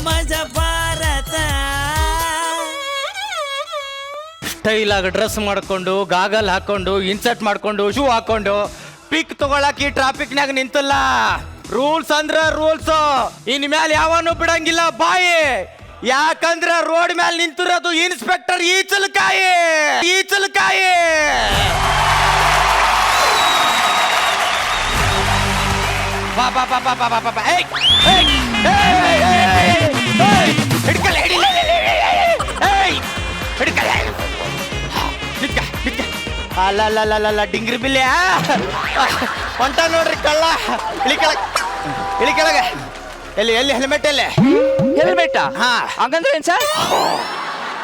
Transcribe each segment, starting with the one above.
ಮಜ ಭಾರತ. ಸ್ಟೈಲ್ ಆಗಿ ಡ್ರೆಸ್ ಮಾಡ್ಕೊಂಡು ಗಾಗಲ್ ಹಾಕೊಂಡು ಇನ್ಸರ್ಟ್ ಮಾಡ್ಕೊಂಡು ಶೂ ಹಾಕೊಂಡು ಪಿಕ್ ತಗೊಳಕ್ ಈ ಟ್ರಾಫಿಕ್ನಾಗ ನಿಂತಲ್ಲ. ರೂಲ್ಸ್ ಅಂದ್ರ ರೂಲ್ಸ್, ಇನ್ ಮ್ಯಾಲ ಯಾವನು ಬಿಡಂಗಿಲ್ಲ ಬಾಯಿ. ಯಾಕಂದ್ರ ರೋಡ್ ಮ್ಯಾಲ ನಿಂತಿರೋದು ಇನ್ಸ್ಪೆಕ್ಟರ್ ಈಚಲಕಾಯಿ. ಬಾ ಬಾ ಬಾ ಬಾ ಬಾ ಬಾ ಬಾ ಬಾ. ಹಿಡ್ಕಲ್ಲ ಹಿಡಿಲ್ಲ ಹಿಡ್ಕಲ್ಲ. ಅಲ್ಲ ಡಿಂಗ್ರಿ ಬಿಲ್ಲೆ ಹೊಂಟ ನೋಡ್ರಿ ಕಳ್ಳ. ಇಳಿ ಕೆಳಗೆ. ಎಲ್ಲಿ ಹೆಲ್ಮೆಟ್ ಎಲ್ಲಿ? ಹೆಲ್ಮೆಟ್ ಹಾ ಹಂಗಂದ್ರೆ ಏನ್ ಸರ್?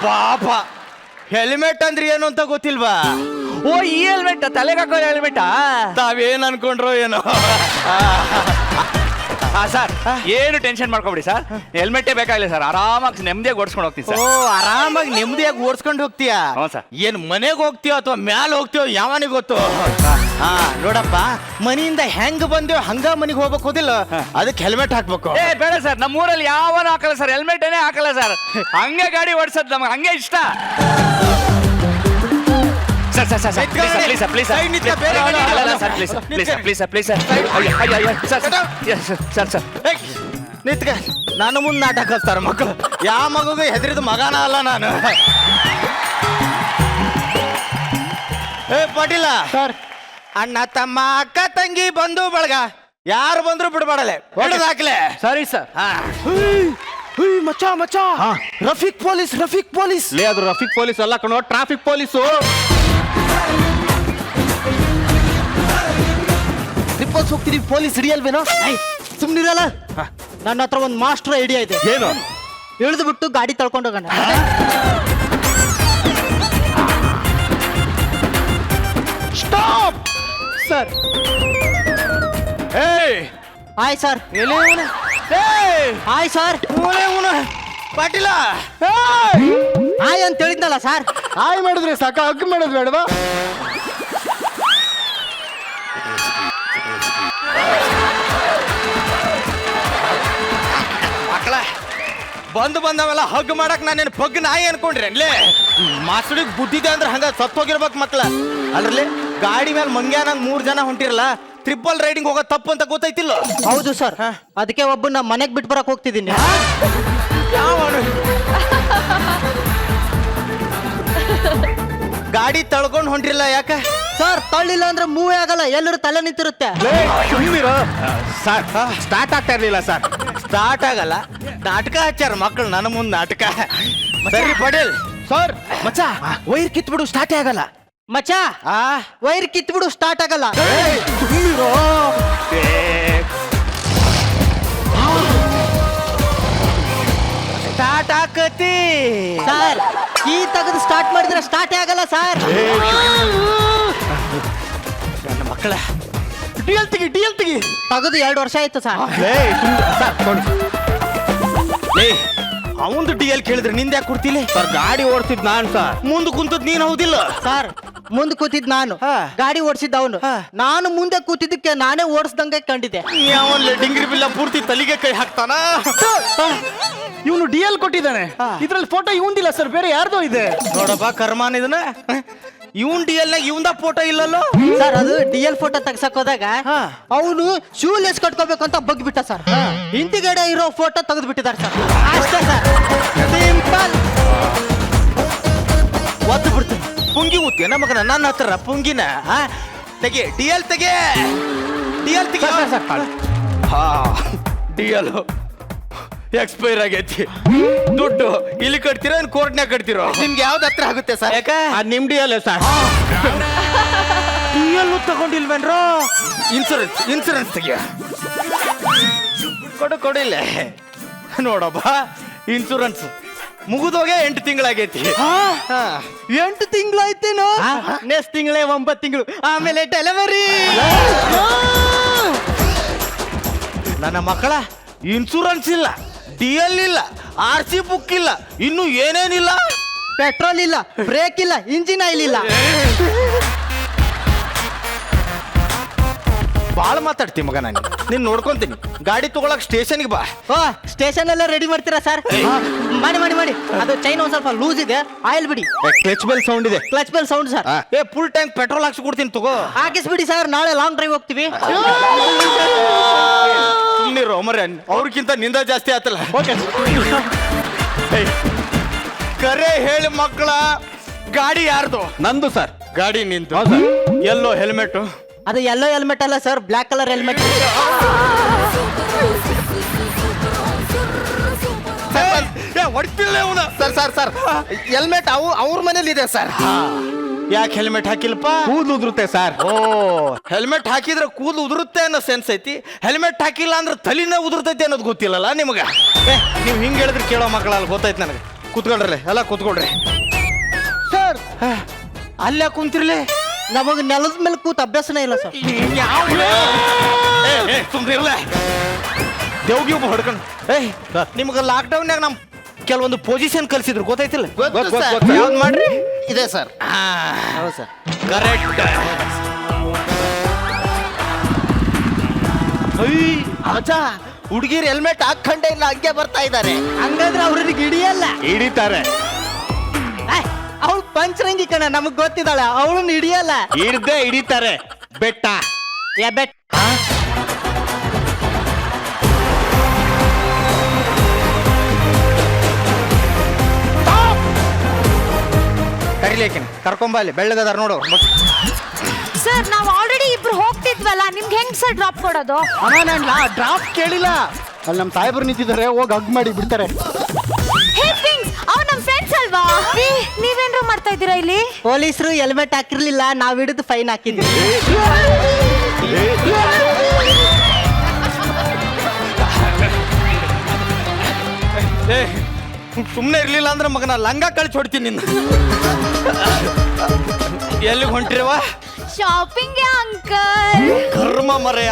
ಪಾಪ ಹೆಲ್ಮೆಟ್ ಅಂದ್ರೆ ಏನು ಅಂತ ಗೊತ್ತಿಲ್ವಾ? ಓ ಈ ಹೆಲ್ಮೆಟ್ ತಲೆಗೆ ಹಾಕೋ ಹೆಲ್ಮೆಟ್. ತಾವೇನ್ ಅನ್ಕೊಂಡ್ರೋ ಏನೋ. ಹಾ ಸರ್ ಏನು ಟೆನ್ಷನ್ ಮಾಡ್ಕೊಬಿಡಿ ಸರ್, ಹೆಲ್ಮೆಟೇ ಬೇಕಾಗಿಲ್ಲ ಸರ್. ಆರಾಮಾಗಿ ನೆಮ್ಮದಿಯಾಗಿ ಓಡಿಸ್ಕೊಂಡು ಹೋಗ್ತೀನಿ ಸರ್. ಓ ಆರಾಮಾಗಿ ನೆಮ್ಮದಿಯಾಗಿ ಓಡಿಸ್ಕೊಂಡು ಹೋಗ್ತೀಯಾ? ಹ್ಞೂ ಸರ್. ಏನ್ ಮನೆಗೆ ಹೋಗ್ತೀಯೋ ಅಥವಾ ಮ್ಯಾಲ ಹೋಗ್ತೀಯೋ ಯಾವನಿಗೆ ಗೊತ್ತು. ಹಾ ನೋಡಪ್ಪ, ಮನೆಯಿಂದ ಹೆಂಗ್ ಬಂದೇವ್ ಹಂಗ ಮನೆಗೆ ಹೋಗ್ಬೇಕು ಹೋದಿಲ್ಲ, ಅದಕ್ಕೆ ಹೆಲ್ಮೆಟ್ ಹಾಕ್ಬೇಕು. ಏ ಬೇಡ ಸರ್, ನಮ್ಮೂರಲ್ಲಿ ಯಾವನು ಹಾಕಲ್ಲ ಸರ್, ಹೆಲ್ಮೆಟೇನೆ ಹಾಕಲ್ಲ ಸರ್. ಹಂಗೆ ಗಾಡಿ ಓಡಿಸೋದು ನಮ್ಗೆ ಹಂಗೆ ಇಷ್ಟ. Sir sir sir please sir please sir sir ನಿತ್ಕ. ನಾನು ಮುಂದೆ ನಾಟಕ ಕಲಿಸ್ತಾರ ಮಕ್ಕಳು. ಯಾವ ಮಗುಗೆ ಹೆದರಿದ ಮಗನ ಅಲ್ಲ ನಾನು. ಏ ಪಾಟೀಲ ಸರ್, ಅಣ್ಣ ತಮ್ಮ ಅಕ್ಕ ತಂಗಿ ಬಂಧು ಬಳಗ ಯಾರು ಬಂದ್ರು ಬಿಡ್ಬಾಡಲೆ ಹೊಡೆದಾಕ್ಲೆ. ಸರಿ ಸರ್. ಮಚ್ಚ ರಫೀಕ್ ಪೊಲೀಸ್ ಲೇ, ಅದು ರಫೀಕ್ ಪೊಲೀಸ್ ಅಲ್ಲ ಕಣೋ, ಟ್ರಾಫಿಕ್ ಪೊಲೀಸು. ಟ್ರಿಪ್ಪಲ್ಸ್ ಹೋಗ್ತಿದೀವಿ, ಪೊಲೀಸ್ ಹಿಡಿಯಲ್ವೇನೋ? ಸುಮ್ನಿರಲ್ಲ, ನನ್ನ ಹತ್ರ ಒಂದು ಮಾಸ್ಟರ್ ಐಡಿಯಾ ಇದೆ. ಏನು? ಇಳಿದು ಬಿಟ್ಟು ಗಾಡಿ ತಳ್ಕೊಂಡು ಹೋಗೋಣ. Stop sir. Hi sir. Hi sir. Patil hi ಅಂತ ಹೇಳಿದ್ನಲ್ಲ ಸರ್. ಹಾಯ್ ಮಾಡಿದ್ರೆ ಸಾಕ, ಹಗ್ ಮಾಡೋದು ಬೇಡವಾ? ಮಕ್ಕಳ ಬಂದವೆಲ್ಲ ಹಗ್ ಮಾಡಕ್ ನಾನೇನು ಪಗ್ ನಾಯಿ ಅನ್ಕೊಂಡ್ರಿ ಅನ್ಲೇ? ಮಾಸ್ಟರ್ಗೆ ಬುದ್ಧಿದೆ ಅಂದ್ರೆ ಹಂಗ ಸತ್ತೋಗಿರ್ಬೇಕು ಮಕ್ಳ. ಅಲ್ರಲ್ಲಿ ಗಾಡಿ ಮೇಲೆ ಮಂಗ್ಯಾನಂಗ್ 3 ಜನ ಹೊಂಟಿರಲ್ಲ, ಟ್ರಿಪಲ್ ರೈಡಿಂಗ್ ಹೋಗೋ ತಪ್ಪು ಅಂತ ಗೊತ್ತೈತಿಲ್ಲ? ಹೌದು ಸರ್, ಅದಕ್ಕೆ ಒಬ್ಬನ ಮನೆಗೆ ಬಿಟ್ಟು ಬರಕ್ ಹೋಗ್ತಿದ್ದೀನಿ. ಗಾಡಿ ತಳ್ಕೊಂಡು ಹೊಂಟಿರಲ್ಲ ಯಾಕ ಸರ್? ತಳ್ಳಿಲ್ಲ ಅಂದ್ರೆ ಮೂವೇ ಆಗಲ್ಲ, ಎಲ್ಲರೂ ತಲೆ ನಿಂತಿರುತ್ತೆ. ಸರ್ ಸ್ಟಾರ್ಟ್ ಆಗ್ತಾ ಇರ್ಲಿಲ್ಲ ಸರ್. ಸ್ಟಾರ್ಟ್ ಆಗಲ್ಲ, ನಾಟಕ ಹಚ್ಚಾರ ಮಕ್ಕಳು ನನ್ನ ಮುಂದೆ ನಾಟಕ. ಸರಿ ಪಟೇಲ್ ಸರ್, ಮಚ್ಚ ವೈರ್ ಕಿತ್ಬಿಡು, ಸ್ಟಾರ್ಟೇ ಆಗಲ್ಲ. ಮಚ್ಚ ವೈರ್ ಕಿತ್ಬಿಡು, ಸ್ಟಾರ್ಟ್ ಆಗಲ್ಲ. ಸ್ಟಾರ್ಟ್ ಆಕತಿ ಸರ್, ಕೀ ತೆಗೆದು ಸ್ಟಾರ್ಟ್ ಮಾಡಿದ್ರೆ ಸ್ಟಾರ್ಟೇ ಆಗಲ್ಲ ಸರ್. ನನ್ನ ಮಕ್ಕಳ ಡಿಎಲ್ ತೆಗಿ ತೆಗೆದು 2 ವರ್ಷ ಆಯ್ತು ಸರ್. ಅವಂದು ಡಿಎಲ್ ಕೇಳಿದ್ರೆ ನಿಂದ ಯಾಕೆ ಕೊಡ್ತಿಲ್ಲ ಸರ್ ಗಾಡಿ ಓಡಿಸಿದ್ ನಾನ್ ಸರ್. ಮುಂದೆ ಕುಂತದ್ ನೀನ್ ಹೌದಿಲ್ಲ ಸರ್? ಮುಂದೆ ಕೂತಿದ್ ನಾನು, ಗಾಡಿ ಓಡಿಸಿದ್ದ ಅವನು. ನಾನು ಮುಂದೆ ಕೂತಿದ್ದಕ್ಕೆ ನಾನೇ ಓಡಿಸ್ದಂಗೆ ಕಂಡಿದ್ದೆ. ಯಾವನ್ಲೆ ಡಿಂಗ್ರಿ ಬಿಲ್ಲ ಪೂರ್ತಿ ತಲೆಗೆ ಕೈ ಹಾಕ್ತಾನ. ಇವನು ಡಿಎಲ್ ಕೊಟ್ಟಿದ್ದಾನೆ, ಇದ್ರಲ್ಲಿ ಫೋಟೋ ಇವಂದಿಲ್ಲ ಸರ್, ಬೇರೆ ಯಾರ್ದೋ ಇದೆ. ನೋಡಪ್ಪ ಕರ್ಮಾನ್ ಇದನ್ನ, ಇವನ್ ಡಿಎಲ್ ನಾಗ ಇವಂದ ಫೋಟೋ ಇಲ್ಲಲ್ಲೋ ಸರ್. ಅದು ಡಿಎಲ್ ಫೋಟೋ ತೆಗ್ಸಕ್ ಹೋದಾಗ ಅವನು ಶೂಲೆಸ್ ಕಟ್ಕೋಬೇಕು ಅಂತ ಬಗ್ಬಿಟ್ಟ ಸರ್. ಹಿಂದಿಗಡೆ ಇರೋ ಫೋಟೋ ತೆಗೆದು ಬಿಟ್ಟಿದ್ದಾರೆ ಸರ್. ಅಷ್ಟೇ ಸರ್, ಸಿಂಪಲ್. ಒತ್ತು ಬಿಡ್ತೀನಿ. ಪುಂಗಿ ಊತಿ ಮಗನ ನನ್ನ ಹತ್ರ ಪುಂಗಿನ ತೆಗೆ. ಡಿಎಲ್ ತೆಗೆ. ಡಿಎಲ್ ಎಕ್ಸ್ಪೈರ್ ಆಗೈತಿ. ದುಡ್ಡು ಇಲ್ಲಿ ಕಟ್ತಿರೋ ಕೋರ್ಟ್ನಾಗ ಕಟ್ತಿರೋ? ನಿಮ್ಗೆ ಯಾವ್ದು ಹತ್ರ ಆಗುತ್ತೆ ಸರ್? ಯಾಕ ನಿಮ್ ಡಿಎಲ್ ಸರ್. ಡಿಎಲ್ ತಗೊಂಡಿಲ್ವೇನ್ರೋ? ಇನ್ಸೂರೆನ್ಸ್ ತೆಗಿಯ. ಕೊಡಿಲ್ಲ ನೋಡಪ್ಪ, ಇನ್ಸೂರೆನ್ಸ್ ಮುಗಿದೋಗೆ 8 ತಿಂಗಳಾಗೈತಿ. 8 ತಿಂಗಳಾಯ್ತೇನೋ? ನೆಕ್ಸ್ಟ್ ತಿಂಗಳೇ 9 ತಿಂಗಳು, ಆಮೇಲೆ ಡೆಲಿವರಿ. ನನ್ನ ಮಕ್ಕಳ ಇನ್ಸೂರೆನ್ಸ್ ಇಲ್ಲ, ಡಿಎಲ್ ಇಲ್ಲ, RC ಬುಕ್ ಇಲ್ಲ, ಇನ್ನು ಏನೇನಿಲ್ಲ. ಪೆಟ್ರೋಲ್ ಇಲ್ಲ, ಬ್ರೇಕ್ ಇಲ್ಲ, ಇಂಜಿನ್ ಆಯಿಲ್ ಇಲ್ಲ. ಬಾಳ ಮಾತಾಡ್ತಿ ಮಗ ನಾನು ನೀನ್ ನೋಡ್ಕೊಂತೀನಿ ಗಾಡಿ ತಗೊಳಕ್ ಸ್ಟೇಷನ್ಗೆ ಬಾ. ಓ ಸ್ಟೇಷನ್ ಎಲ್ಲ ರೆಡಿ ಮಾಡ್ತೀರಾ ಸರ್? ಮಾಡಿ ಮಾಡಿ ಮಾಡಿ. ಅದು ಚೈನ್ ಒಂದ್ ಸ್ವಲ್ಪ ಲೂಸ್ ಇದೆ, ಆಯಿಲ್ ಬಿಡಿ. ಕ್ಲಚ್ ಬೆಲ್ ಸೌಂಡ್ ಇದೆ. Clutch bell sound sir. Full tank petrol ಹಾಕ್ಸಿ ಕೊಡ್ತೀನಿ ತಗೋ. ಹಾಕಿಸ್ಬಿಡಿ ಸರ್, ನಾಳೆ ಲಾಂಗ್ ಡ್ರೈವ್ ಹೋಗ್ತೀವಿ. ಸುಮ್ನಿರು ಮರ, ಅವ್ರಿಗಿಂತ ನಿಂದ ಜಾಸ್ತಿ ಆತಲ್ಲ. ಕರೆ ಹೇಳಿ ಮಕ್ಕಳ, ಗಾಡಿ ಯಾರ್ದು? ನಂದು ಸರ್. ಗಾಡಿ ನಿಂತು. ಎಲ್ಲೋ ಹೆಲ್ಮೆಟ್? ಅದು ಯೆಲ್ಲೋ ಹೆಲ್ಮೆಟ್ ಅಲ್ಲ ಸರ್, ಬ್ಲ್ಯಾಕ್ ಕಲರ್ ಹೆಲ್ಮೆಟ್. ಹೊಡ್ತಿಲ್ಲ ಅವನ. ಸರ್ ಹೆಲ್ಮೆಟ್ ಅವ್ರ ಮನೇಲಿ ಇದೆ ಸರ್. ಯಾಕೆ ಹೆಲ್ಮೆಟ್ ಹಾಕಿಲ್ಲಪ್ಪ? ಕೂದಲು ಉದುರುತ್ತೆ ಸರ್. ಓ, ಹೆಲ್ಮೆಟ್ ಹಾಕಿದ್ರೆ ಕೂದಲು ಉದುರುತ್ತೆ ಅನ್ನೋ ಸೆನ್ಸ್ ಐತಿ. ಹೆಲ್ಮೆಟ್ ಹಾಕಿಲ್ಲ ಅಂದ್ರೆ ತಲಿನ ಉದುರ್ತೈತಿ ಅನ್ನೋದು ಗೊತ್ತಿಲ್ಲಲ್ಲ ನಿಮಗ. ನೀವು ಹಿಂಗೆ ಹೇಳಿದ್ರೆ ಕೇಳೋ ಮಕ್ಕಳಲ್ಲ, ಗೊತ್ತಾಯ್ತು ನನಗೆ. ಕೂತ್ಕೊಳ್ರಿ, ಎಲ್ಲ ಕೂತ್ಕೊಳ್ರಿ. ಸರ್ ಅಲ್ಲೇ ಕುಂತಿರ್ಲಿ. ನಮಗ್ ನೆಲದ ಮೇಲೆ ಕೂತ್ ಅಭ್ಯಾಸನೇ ಇಲ್ಲ ಸರ್. ಸುಮ್ನಿರ್ಲ ದೇವ್ಗಿ ಒಬ್ಬ ಹೊಡ್ಕೊಂಡು. ನಿಮ್ಗೆ ಲಾಕ್ಡೌನ್ಯಾಗ ನಮ್ ಕೆಲವೊಂದು ಪೊಸಿಷನ್ ಕಲ್ಸಿದ್ರು, ಗೊತ್ತಾಯ್ತಿಲ್ಲ? ಗೊತ್ತು ಸರ್. ಯಾವ್ದು ಮಾಡ್ರಿ? ಇದೆ ಸರ್. ಹೌದು ಸರ್, ಕರೆಕ್ಟ್. ಅಜ್ಜ, ಹುಡುಗಿರ್ ಹೆಲ್ಮೆಟ್ ಹಾಕೊಂಡೇ ಇಲ್ಲ, ಹಂಗೆ ಬರ್ತಾ ಇದ್ದಾರೆ. ಹಂಗಂದ್ರೆ ಅವ್ರಿಗೆ ಹಿಡಿಯಲ್ಲ. ಹಿಡಿತಾರೆ. ಅವಳು ಪಂಚರಂಗಿ ಕಣ, ನಮಗ್ ಗೊತ್ತಿದ್ದಾಳ. ಅವಳನ್ನ ಹಿಡಿಯಲ್ಲ. ಹಿಡಿತಾರೆ. ಬೆಟ್ಟ ಬೆಟ್ ಕರಿಲೇಕಿನ ಕರ್ಕೊಂಬ, ಅಲ್ಲಿ ಬೆಳ್ಳಗದಾರ ನೋಡು. ಸರ್ ನಾವು ಆಲ್ರೆಡಿ ಇಬ್ರು ಹೋಗ್ತಿದ್ವಲ್ಲ, ನಿಮ್ಗೆ ಹೆಂಗ್ ಸರ್ ಡ್ರಾಪ್ ಕೊಡೋದು? ಅಮ್ಮ, ನಾನು ಡ್ರಾಫ್ಟ್ ಕೇಳಿಲ್ಲ. ಅಲ್ಲಿ ನಮ್ಮ ಸಾಹೇಬರು ನಿಂತಿದ್ದಾರೆ, ಹೋಗಿ ಹಗ್ ಮಾಡಿ ಬಿಡ್ತಾರೆ. ಹೇ ಪಿಂಕ್ಸ್, ಅವ್ ನಮ್ ಫ್ರೆಂಡ್ಸ್ ಅಲ್ವಾ? ನೀವೇನ್ರು ಮಾಡ್ತಾ ಇದ್ದೀರಾ ಇಲ್ಲಿ? ಪೊಲೀಸರು ಹೆಲ್ಮೆಟ್ ಹಾಕಿರ್ಲಿಲ್ಲ, ನಾವ್ ಹಿಡಿದು ಫೈನ್ ಹಾಕಿದ್ವಿ. ಸುಮ್ಮನೆ ಇರ್ಲಿಲ್ಲ ಅಂದ್ರೆ ಮಗನ ಲಂಗ ಕಳಿಸಿ ಹೊಡ್ತೀನಿ ನಿನ್ನ. ಎಲ್ಲಿಗೆ ಹೊಂಟಿರವ? Shopping uncle. ಕರ್ಮ ಮರೆಯ,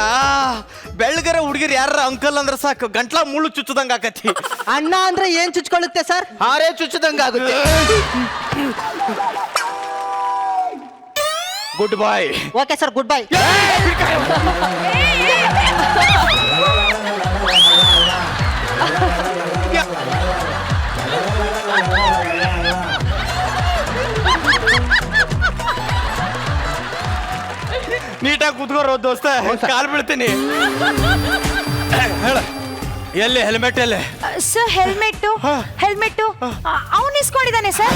ಬೆಳಗರ ಹುಡುಗಿರು ಯಾರ ಅಂಕಲ್ ಅಂದ್ರೆ ಸಾಕು, ಗಂಟ್ಲ ಮುಳ್ಳು ಚುಚ್ಚದಂಗ ಆಕತಿ. ಅಣ್ಣ ಅಂದ್ರೆ ಏನ್ ಚುಚ್ಕೊಳ್ಳುತ್ತೆ ಸರ್? ಹಾರೇ ಚುಚ್ಚದಂಗ ಆಗುತ್ತೆ. Good boy. Okay sir, goodbye. ನೀಟಾಗಿ ಕೂತ್ಕೋರೋ ದೋಸ್ತ, ಕಾಲ್ ಬೀಳ್ತೀನಿ. ಹೇಳ, ಎಲ್ಲಿ ಹೆಲ್ಮೆಟ್? ಎಲ್ಲಿ ಸರ್ ಹೆಲ್ಮೆಟ್ ಅವ್ನು ಇಸ್ಕೊಂಡಿದ್ದಾನೆ ಸರ್.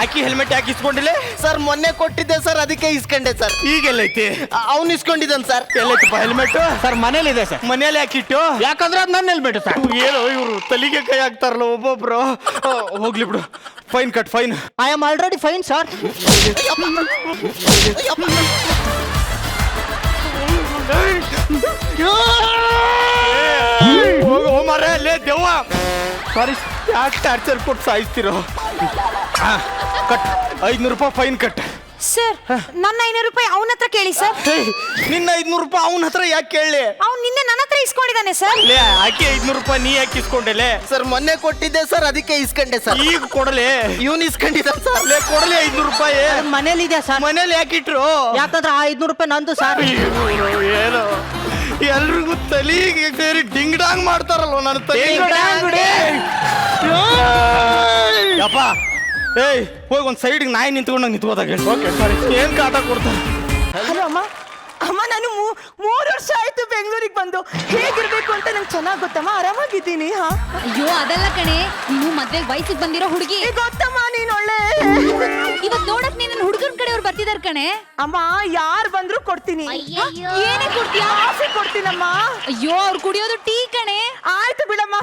ಅಕ್ಕಿ ಹೆಲ್ಮೆಟ್ ಯಾಕೆ ಇಸ್ಕೊಂಡಿಲ್ಲ? ಸರ್ ಮೊನ್ನೆ ಕೊಟ್ಟಿದ್ದೆ ಸರ್, ಅದಕ್ಕೆ ಇಸ್ಕೊಂಡೆ ಸರ್. ಈಗೆಲ್ಲೈತಿ? ಅವ್ನು ಇಸ್ಕೊಂಡಿದ್ದಾನೆ ಸರ್. ಎಲ್ಲೈತಪ್ಪ ಹೆಲ್ಮೆಟ್? ಸರ್ ಮನೇಲಿದೆ ಸರ್. ಮನೇಲಿ ಯಾಕಿಟ್ಟು? ಯಾಕಂದ್ರೆ ಅದು ನನ್ನ ಹೆಲ್ಮೆಟ್ ಸರ್. ಏನೋ ಇವರು ತಲೆಗೆ ಕೈ ಹಾಕ್ತಾರಲ್ಲ ಒಬ್ಬೊಬ್ರು. ಹೋಗ್ಲಿ ಬಿಡು, fine cut, fine. I am already fine sir. ಹೋಗೋ ಮಾರೇ, ಲೇ ದೆವ್ವ. ಸಾರಿ, ಯಾಕೆ ಟಾರ್ಚರ್ ಕೊಟ್ಟು ಸಾಯಿಸ್ತಿರೋ? ಕಟ್, 500 ರೂಪಾಯಿ ಫೈನ್ ಕಟ್. ಸರ್ ನನ್ನ 500 ರೂಪಾಯಿ ಅವನ ಹತ್ರ ಕೇಳಿ ಸರ್. ನಿನ್ನ 500 ರೂಪಾಯಿ ಅವನ ಹತ್ರ ಯಾಕೆ ಕೇಳಲಿ? ಅವ್ನು ನಿನ್ನೆ ನನ್ನ ಹತ್ರ ಇಸ್ಕೊಂಡಿದ್ದಾನೆ ಸರ್. ಲೇ, ಆಕೆ 500 ರೂಪಾಯಿ ನೀ ಯಾಕೆ ಇಸ್ಕೊಂಡೆಲೆ? ಸರ್ ಮೊನ್ನೆ ಕೊಟ್ಟಿದ್ದೆ ಸರ್, ಅದಕ್ಕೆ ಇಸ್ಕೊಂಡೆ ಸರ್. ಈಗ ಕೊಡಲೆ? ಇವನು ಇಸ್ಕೊಂಡಿದ್ದಾನೆ ಸರ್. ಲೇ, ಕೊಡಲಿ 500 ರೂಪಾಯಿ. ಮನೇಲಿದೆ ಸರ್. ಮನೇಲಿ ಯಾಕಿಟ್ರು? ಯಾಕಂದ್ರೆ ಆ 500 ರೂಪಾಯಿ ನಂದು ಸರ್. ಏನೋ ಎಲ್ರಿಗೂ ತಲೆಗೆ ಸೇರಿ ಡಿಂಗ್ ಡಾಂಗ್ ಮಾಡ್ತಾರಲ್ವ ನನ್ನ ತಲೆ. ಯಪ್ಪ, ಏಯ್ ಹೋಗಿ ಒಂದು ಸೈಡ್ಗೆ ನಾಯಿ ನಿಂತ್ಕೊಂಡಂಗೆ ನಿಂತ್ಕೋದಾಗ. ಓಕೆ ಸಾರಿ, ಏನ್ ಕಾಟ ಕೊಡ್ತಾರೆ? ಹಲೋ ಅಮ್ಮ. ಅಮ್ಮ ನಾನು 3 ವರ್ಷ ಆಯ್ತು ಬೆಂಗಳೂರಿಗೆ ಬಂದು. ಹೇಗಿರ್ಬೇಕು ಅಂತ ನಂಗೆ ಚೆನ್ನಾಗಿ ಗೊತ್ತಮ್ಮ, ಆರಾಮಾಗಿದ್ದೀನಿ. ಹಾ ಅಯ್ಯೋ ಅದಲ್ಲ ಕಣೆ, ನೀನು ಮದ್ವೆಗೆ ವಯಸ್ಸಿಗೆ ಬಂದಿರೋ ಹುಡುಗಿ. ಗೊತ್ತಮ್ಮ, ನೀನ್ ಒಳ್ಳೆ. ಇವತ್ ನೋಡಕ್ ನೀನ್ ಹುಡುಗನ್ ಕಡೆಯವ್ರು ಬರ್ತಿದಾರ ಕಣೆ. ಅಮ್ಮ ಯಾರು ಬಂದ್ರು ಕೊಡ್ತೀನಿ. ಏನೇ ಕೊಡ್ತೀಯಾ? ಕಾಫಿ ಕೊಡ್ತೀನಮ್ಮ. ಅಯ್ಯೋ ಅವ್ರು ಕುಡಿಯೋದು ಟೀ ಕಣೆ. ಆಯ್ತು ಬಿಡಮ್ಮ.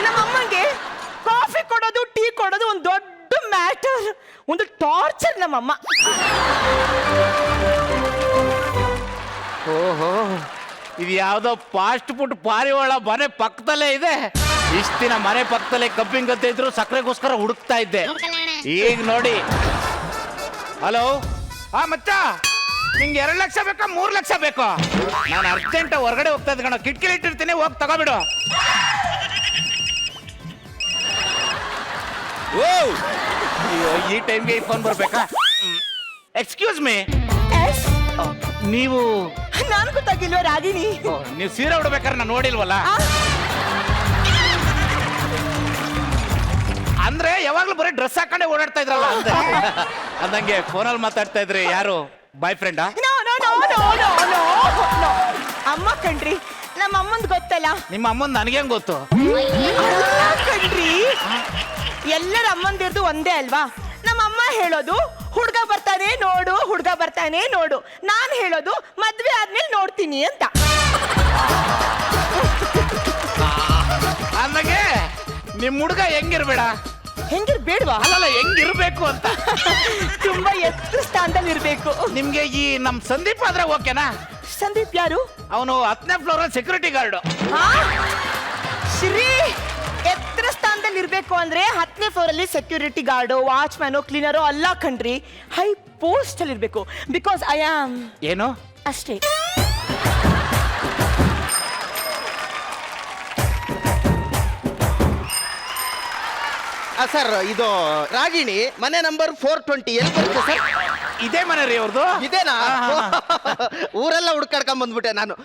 ನಮ್ಮಮ್ಮಗೆ ಕಾಫಿ ಕೊಡೋದು ಟೀ ಕೊಡೋದು ಒಂದು ದೊಡ್ಡ ಮ್ಯಾಟರ್, ಒಂದು ಟಾರ್ಚರ್ ನಮ್ಮಮ್ಮ. ಓಹೋ, ಇದು ಯಾವ್ದೋ ಫಾಸ್ಟ್ ಫುಡ್ ಪಾರಿವಾಳ ಮನೆ ಪಕ್ಕದಲ್ಲೇ ಇದೆ. ಇಷ್ಟ ದಿನ ಮನೆ ಪಕ್ಕದಲ್ಲೇ ಕಬ್ಬಿಂಗ್ ಅಂತ ಇದ್ರು, ಸಕ್ಕರೆಗೋಸ್ಕರ ಹುಡುಕ್ತಾ ಇದ್ದೆ. ಈಗ ನೋಡಿ. ಹಲೋ, ಮಚ್ಚ, ನಿಂಗೆ 2 ಲಕ್ಷ ಬೇಕಾ 3 ಲಕ್ಷ ಬೇಕಾ? ನಾನು ಅರ್ಜೆಂಟ್ ಹೊರಗಡೆ ಹೋಗ್ತಾ ಇದ್ದೆ ಕಣ, ಕಿಟಕಿಲಿ ಇಟ್ಟಿರ್ತೀನಿ, ಹೋಗಿ ತಗೋಬಿಡು. ಓ, ಈ ಟೈಮ್ಗೆ ಈ ಫೋನ್ ಬರ್ಬೇಕಾ? ಎಕ್ಸ್ಕ್ಯೂಸ್ ಮೀ, ನೀವು ನಾನ್ ಗೊತ್ತಾಗಿಲ್ವ ರಾಗಿಣಿ? ನೀವು ಸೀರೆ ಉಡ್ಬೇಕಾದ್ರೆ ನಾನು ನೋಡಿಲ್ವಲ್ಲ. ಆ? ಅಂದ್ರೆ ಯಾವಾಗ್ಲೂ ಬರೀ ಡ್ರೆಸ್ ಹಾಕೊಂಡೆ ಓಡಾಡ್ತಾ ಇದ್ರಲ್ಲ ಅಂತ ಅಂದಂಗೆ ಫೋನಲ್ಲಿ ಮಾತಾಡ್ತಾ ಇದ್ರಿ. ಯಾರು ಬಾಯ್ ಫ್ರೆಂಡಾ? No, no, no, no, no, no, no. ಅಮ್ಮ ಕಣ್ರಿ, ನಮ್ಮ ಅಮ್ಮಂದ್ ಗೊತ್ತಲ್ಲ. ನಿಮ್ಮ ಅಮ್ಮನ್ ನನಗೇನ್ ಗೊತ್ತು? ಅಲ್ಲ ಕಣ್ರಿ, ಎಲ್ಲರ ಅಮ್ಮಂದಿರ್ದು ಒಂದೇ ಅಲ್ವಾ? ನಮ್ಮ ಅಮ್ಮ ಹೇಳೋದು ಹುಡ್ಗ ಬರ್ತಾನೆ ನೋಡು, ಹುಡ್ಗ ಬರ್ತಾನೆ ನೋಡು. ನಾನ್ ಹೇಳೋದು ಮದ್ವೆ ಆದ್ಮೇಲೆ ನೋಡ್ತೀನಿ ಅಂತ. ಅಂದಂಗೆ ನಿಮ್ ಹುಡುಗ ಹೆಂಗಿರ್ಬೇಡ, ಹೆಂಗಿರ್ಬೇಡ್ವಾ? ಅಲ್ಲಲ್ಲ ಹೆಂಗಿರ್ಬೇಕು ಅಂತ. ತುಂಬಾ ಎತ್ತು ಸ್ಥಾನದಲ್ಲಿ ಇರ್ಬೇಕು. ನಿಮ್ಗೆ ಈ ನಮ್ ಸಂದೀಪ್ ಆದ್ರೆ ಓಕೆನಾ? ಸಂದೀಪ್ ಯಾರು? ಅವನು 10ನೇ ಫ್ಲೋರ್ ಸೆಕ್ಯೂರಿಟಿ ಗಾರ್ಡ್. ಆ? ಶ್ರೀ, ಎತ್ತರ ಸ್ಥಾನದಲ್ಲಿ ಇರ್ಬೇಕು ಅಂದ್ರೆ 10ನೇ ಫ್ಲೋರ್ ಅಲ್ಲಿ ಸೆಕ್ಯೂರಿಟಿ ಗಾರ್ಡು, ವಾಚ್ಮ್ಯಾನು, ಕ್ಲೀನರು ಅಲ್ಲ ಕಣ್ರಿ, ಹೈ ಪೋಸ್ಟ್ ಅಲ್ಲಿ ಇರ್ಬೇಕು. ಬಿಕಾಸ್ ಐ ಆಮ್ ಏನು ಅಷ್ಟೇ. ಸರ್ ಇದು ರಾಗಿಣಿ ಮನೆ ನಂಬರ್ 420 ಎಲ್ಲಿ ಬರುತ್ತೆ ಸರ್? ಇದೇ ಮನೆ ರೀ ಅವ್ರದ್ದು? ಇದೇನಾ? ಊರೆಲ್ಲ ಹುಡ್ಕಾಡ್ಕೊಂಡ್ ಬಂದ್ಬಿಟ್ಟೆ ನಾನು.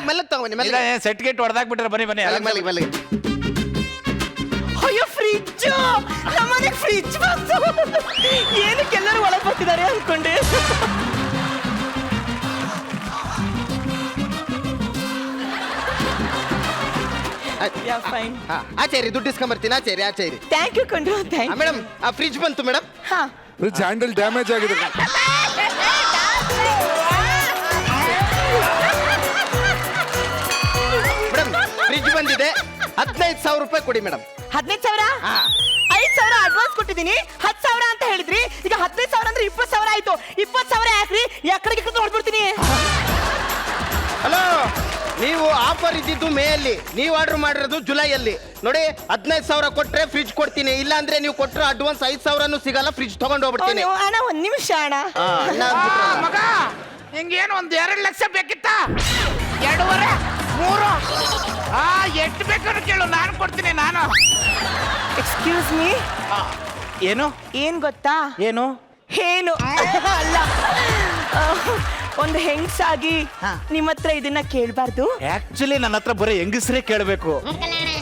ಮೆಲ್ಲಗ್ ತಗೊಂಬನ್ನಿ, ಸೆಟ್ ಗೇಟ್ ಹೊಡೆದಾಕ್ಬಿಟ್ರೆ ಬನ್ನಿ ಬನ್ನಿ. ಮೆಲ್ಲಗೆ. ಅಯ್ಯೋ ಫ್ರಿಜ್, ನಮ್ಮನೆ ಫ್ರಿಜ್ ಬಂತು. ಏನಕ್ಕೆ ಎಲ್ಲರೂ ಒಳಗೆ ಬರ್ತಿದ್ದಾರೆ ಅನ್ಕೊಂಡೆ. ಫೈನ್. ಆಚೇರಿ ದುಡ್ಡು ಇಸ್ಕೊಂಬರ್ತೀನಿ. ಆಚೇರಿ. ಥ್ಯಾಂಕ್ ಯು ಕಂಡು, ಥ್ಯಾಂಕ್ ಯು. ಮೇಡಮ್ ಆ ಫ್ರಿಜ್ ಬಂತು ಮೇಡಮ್. ಹಾ, ಫ್ರಿಡ್ಜ್ ಹ್ಯಾಂಡಲ್ ಡ್ಯಾಮೇಜ್ ಆಗಿದೆ. ಮೇಡಮ್ ಫ್ರಿಜ್ ಬಂದಿದೆ, 15,000 ರೂಪಾಯಿ ಕೊಡಿ ಮೇಡಮ್. 15,000? 5,000 ಅಡ್ವಾನ್ಸ್ ಕೊಟ್ಟಿದ್ದೀನಿ, 10,000 ಅಂತ ಹೇಳಿದ್ರಿ. ಈಗ 15,000 ಅಂದ್ರೆ 20,000 ಆಯ್ತು. 20,000 ಯಾಕ್ರಿ? ಎಕಡೆಗೆ ನೋಡ್ಬಿಡ್ತೀನಿ. ಹಲೋ, ನೀವು ಆಫರ್ ಇದ್ದಿದ್ದು ಮೇಯಲ್ಲಿ, ನೀವು ಆರ್ಡರ್ ಮಾಡಿರೋದು ಜುಲೈಯಲ್ಲಿ. ನೋಡಿ 15,000 ಕೊಟ್ರೆ ಫ್ರಿಜ್ ಕೊಡ್ತೀನಿ, ಇಲ್ಲ ಅಂದ್ರೆ ನೀವು ಕೊಟ್ಟರೆ ಅಡ್ವಾನ್ಸ್ 5,000 ಸಿಗಲ್ಲ, ಫ್ರಿಜ್ ತಗೊಂಡು ಹೋಗ್ಬಿಡ್ತೀನಿ. ಅಣ್ಣ ಒಂದ್ ನಿಮಿಷ ಅಣ್ಣ. ಮಗ ಹಿಂಗೇನು ಒಂದ್ 2 ಲಕ್ಷ ಬೇಕಿತ್ತ? 2.5 3 ಎಷ್ಟು ಬೇಕಾದ್ರೂ ಕೇಳು, ನಾನು ಕೊಡ್ತೀನಿ. ನಾನು ಎಕ್ಸ್ಕ್ಯೂಸ್ ಮೀ. ಏನು ಏನ್ ಗೊತ್ತಾ? ಏನು ಏನು ಅಲ್ಲ, ಒಂದು ಹೆಂಗ್ಸಾಗಿ ನಿಮ್ಮ ಹತ್ರ ಇದನ್ನ ಕೇಳ್ಬಾರ್ದು. ಆಕ್ಚುಲಿ ನನ್ನ ಹತ್ರ ಬರೀ ಹೆಂಗಸ್ರೇ ಕೇಳಬೇಕು.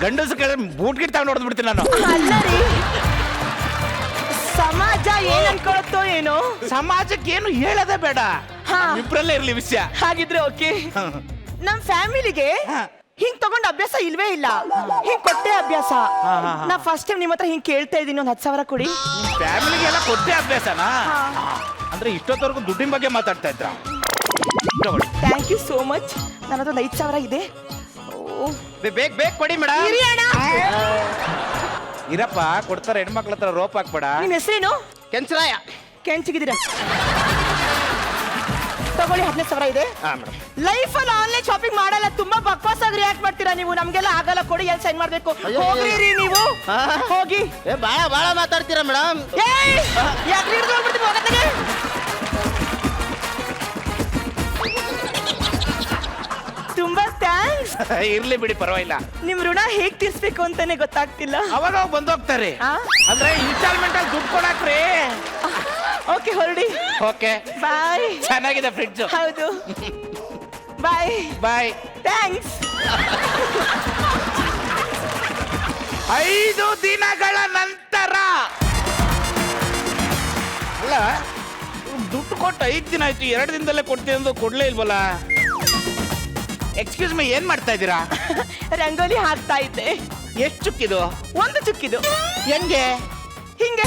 ಗಂಡಸರು ಕೇಳಿದ್ರೆ ಬೂಟ್ ಗಿಟ್ ತಗೊಂಡು ಹೊಡೆದ್ಬಿಡ್ತೀನಿ ನಾನು. ಅಲ್ಲ ರೀ, ಸಮಾಜ ಏನ್ ಅನ್ಕೊಳತ್ತೋ ಏನೋ. ಸಮಾಜಕ್ಕೆ ಏನು ಹೇಳೋದೇ ಬೇಡ, ಹಾ. ಇಬ್ರಲ್ಲೇ ಇರ್ಲಿ ವಿಷಯ. ಹಾಗಿದ್ರೆ ಓಕೆ. ನಮ್ ಫ್ಯಾಮಿಲಿಗೆ ಹಿಂಗ್ ತಗೊಂಡ್ ಅಭ್ಯಾಸ ಇಲ್ವೇ ಇಲ್ಲ, ಹಿಂಗ್ ಕೊಟ್ಟೆ ಅಭ್ಯಾಸ. ನಾ ಫಸ್ಟ್ ಟೈಮ್ ನಿಮ್ಮ ಹತ್ರ ಹಿಂಗ್ ಕೇಳ್ತಾ ಇದೀನಿ, ಒಂದ್ 10,000 ಕೊಡಿ. ಫ್ಯಾಮಿಲಿಗೆಲ್ಲ ಕೊಟ್ಟೆ ಅಭ್ಯಾಸನಾ? ಅಂದ್ರೆ ಇಷ್ಟೊತ್ತವರೆಗೂ ದುಡ್ಡಿನ ಬಗ್ಗೆ ಮಾತಾಡ್ತಾ ಇದ್ರ? Thank you so much. ನನ್ನ ಹತ್ರ 5,000 ಇದೆ. ಬೇಗ ಕೊಡಿ ಮೇಡಮ್. ಇರಿ ಅಣ್ಣ. ಇರಪ್ಪ, ಕೊಡ್ತಾರೆ. ಹೆಣ್ಮಕ್ಳ ಹತ್ರ ರೋಪ್ ಹಾಕ್ಬೇಡ. ನಿಮ್ ಹೆಸರೇನು? ಕೆಂಚರಾಯ. ಕೆಂಚಿಗಿದ್ದೀರಾ? ತಗೊಳ್ಳಿ, 15,000 ಇದೆ. ಲೈಫ್ ಅಲ್ಲಿ ಆನ್ಲೈನ್ ಶಾಪಿಂಗ್ ಮಾಡಲ್ಲ, ತುಂಬಾ ಬಕ್ವಾಸ್ ಆಗಿ ರಿಯಾಕ್ಟ್ ಮಾಡ್ತೀರಾ ನೀವು. ನಮ್ಗೆಲ್ಲ ಆಗಲ್ಲ, ಕೊಡಿ. ಎಲ್ಲಿ ಸೈನ್ ಮಾಡ್ಬೇಕು? ಹೋಗ್ರಿ ರೀ ನೀವು, ಹೋಗಿ. ಬಾಳ ಮಾತಾಡ್ತೀರಾ ಮೇಡಮ್. ಯಾಕ್ರಿ ಹಿಡ್ದು ಹೋಗ್ಬಿಡ್ತೀನಿ ಹೋಗತ್ತಿಗೆ. ತುಂಬಾ ಥ್ಯಾಂಕ್ಸ್. ಇರ್ಲಿ ಬಿಡಿ, ಪರವಾಗಿಲ್ಲ. ನಿಮ್ ಋಣ ಹೇಗ್ ತೀರ್ಸ್ಬೇಕು ಅಂತಾನೆ ಗೊತ್ತಾಗ್ತಿಲ್ಲ. ಅವಾಗ ಬಂದೋಗ್ತಾರೆ. ಅಂದ್ರೆ ಇನ್ಸ್ಟಾಲ್ಮೆಂಟ್ ಅಲ್ಲಿ ದುಡ್ಡು ಕೊಡಾಕ್ರಿ. ಓಕೆ, ಹೊರಡಿ. ಓಕೆ, ಬಾಯ್. ಚೆನ್ನಾಗಿದೆ ಫ್ರಿಡ್ಜ್. ಹೌದು, ಬಾಯ್. ಬಾಯ್. ಥ್ಯಾಂಕ್ಸ್. 5 ದಿನಗಳ ನಂತರ. ಅಲ್ಲ, ದುಡ್ಡು ಕೊಟ್ಟು 5 ದಿನ ಆಯ್ತು, 2 ದಿನದಲ್ಲೇ ಕೊಡ್ತೀನಿ ಅಂತ ಕೊಡ್ಲೇ ಇಲ್ವಲ್ಲ? ಎಕ್ಸ್ಕ್ಯೂಸ್ ಮೀ, ಏನ್ ಮಾಡ್ತಾ ಇದ್ದೀರಾ? ರಂಗೋಲಿ ಹಾಕ್ತಾ ಇದ್ದೆ. ಎಷ್ಟು ಚುಕ್ಕಿದು? 1 ಚುಕ್ಕಿದು. ಹೆಂಗೆ? ಹಿಂಗೆ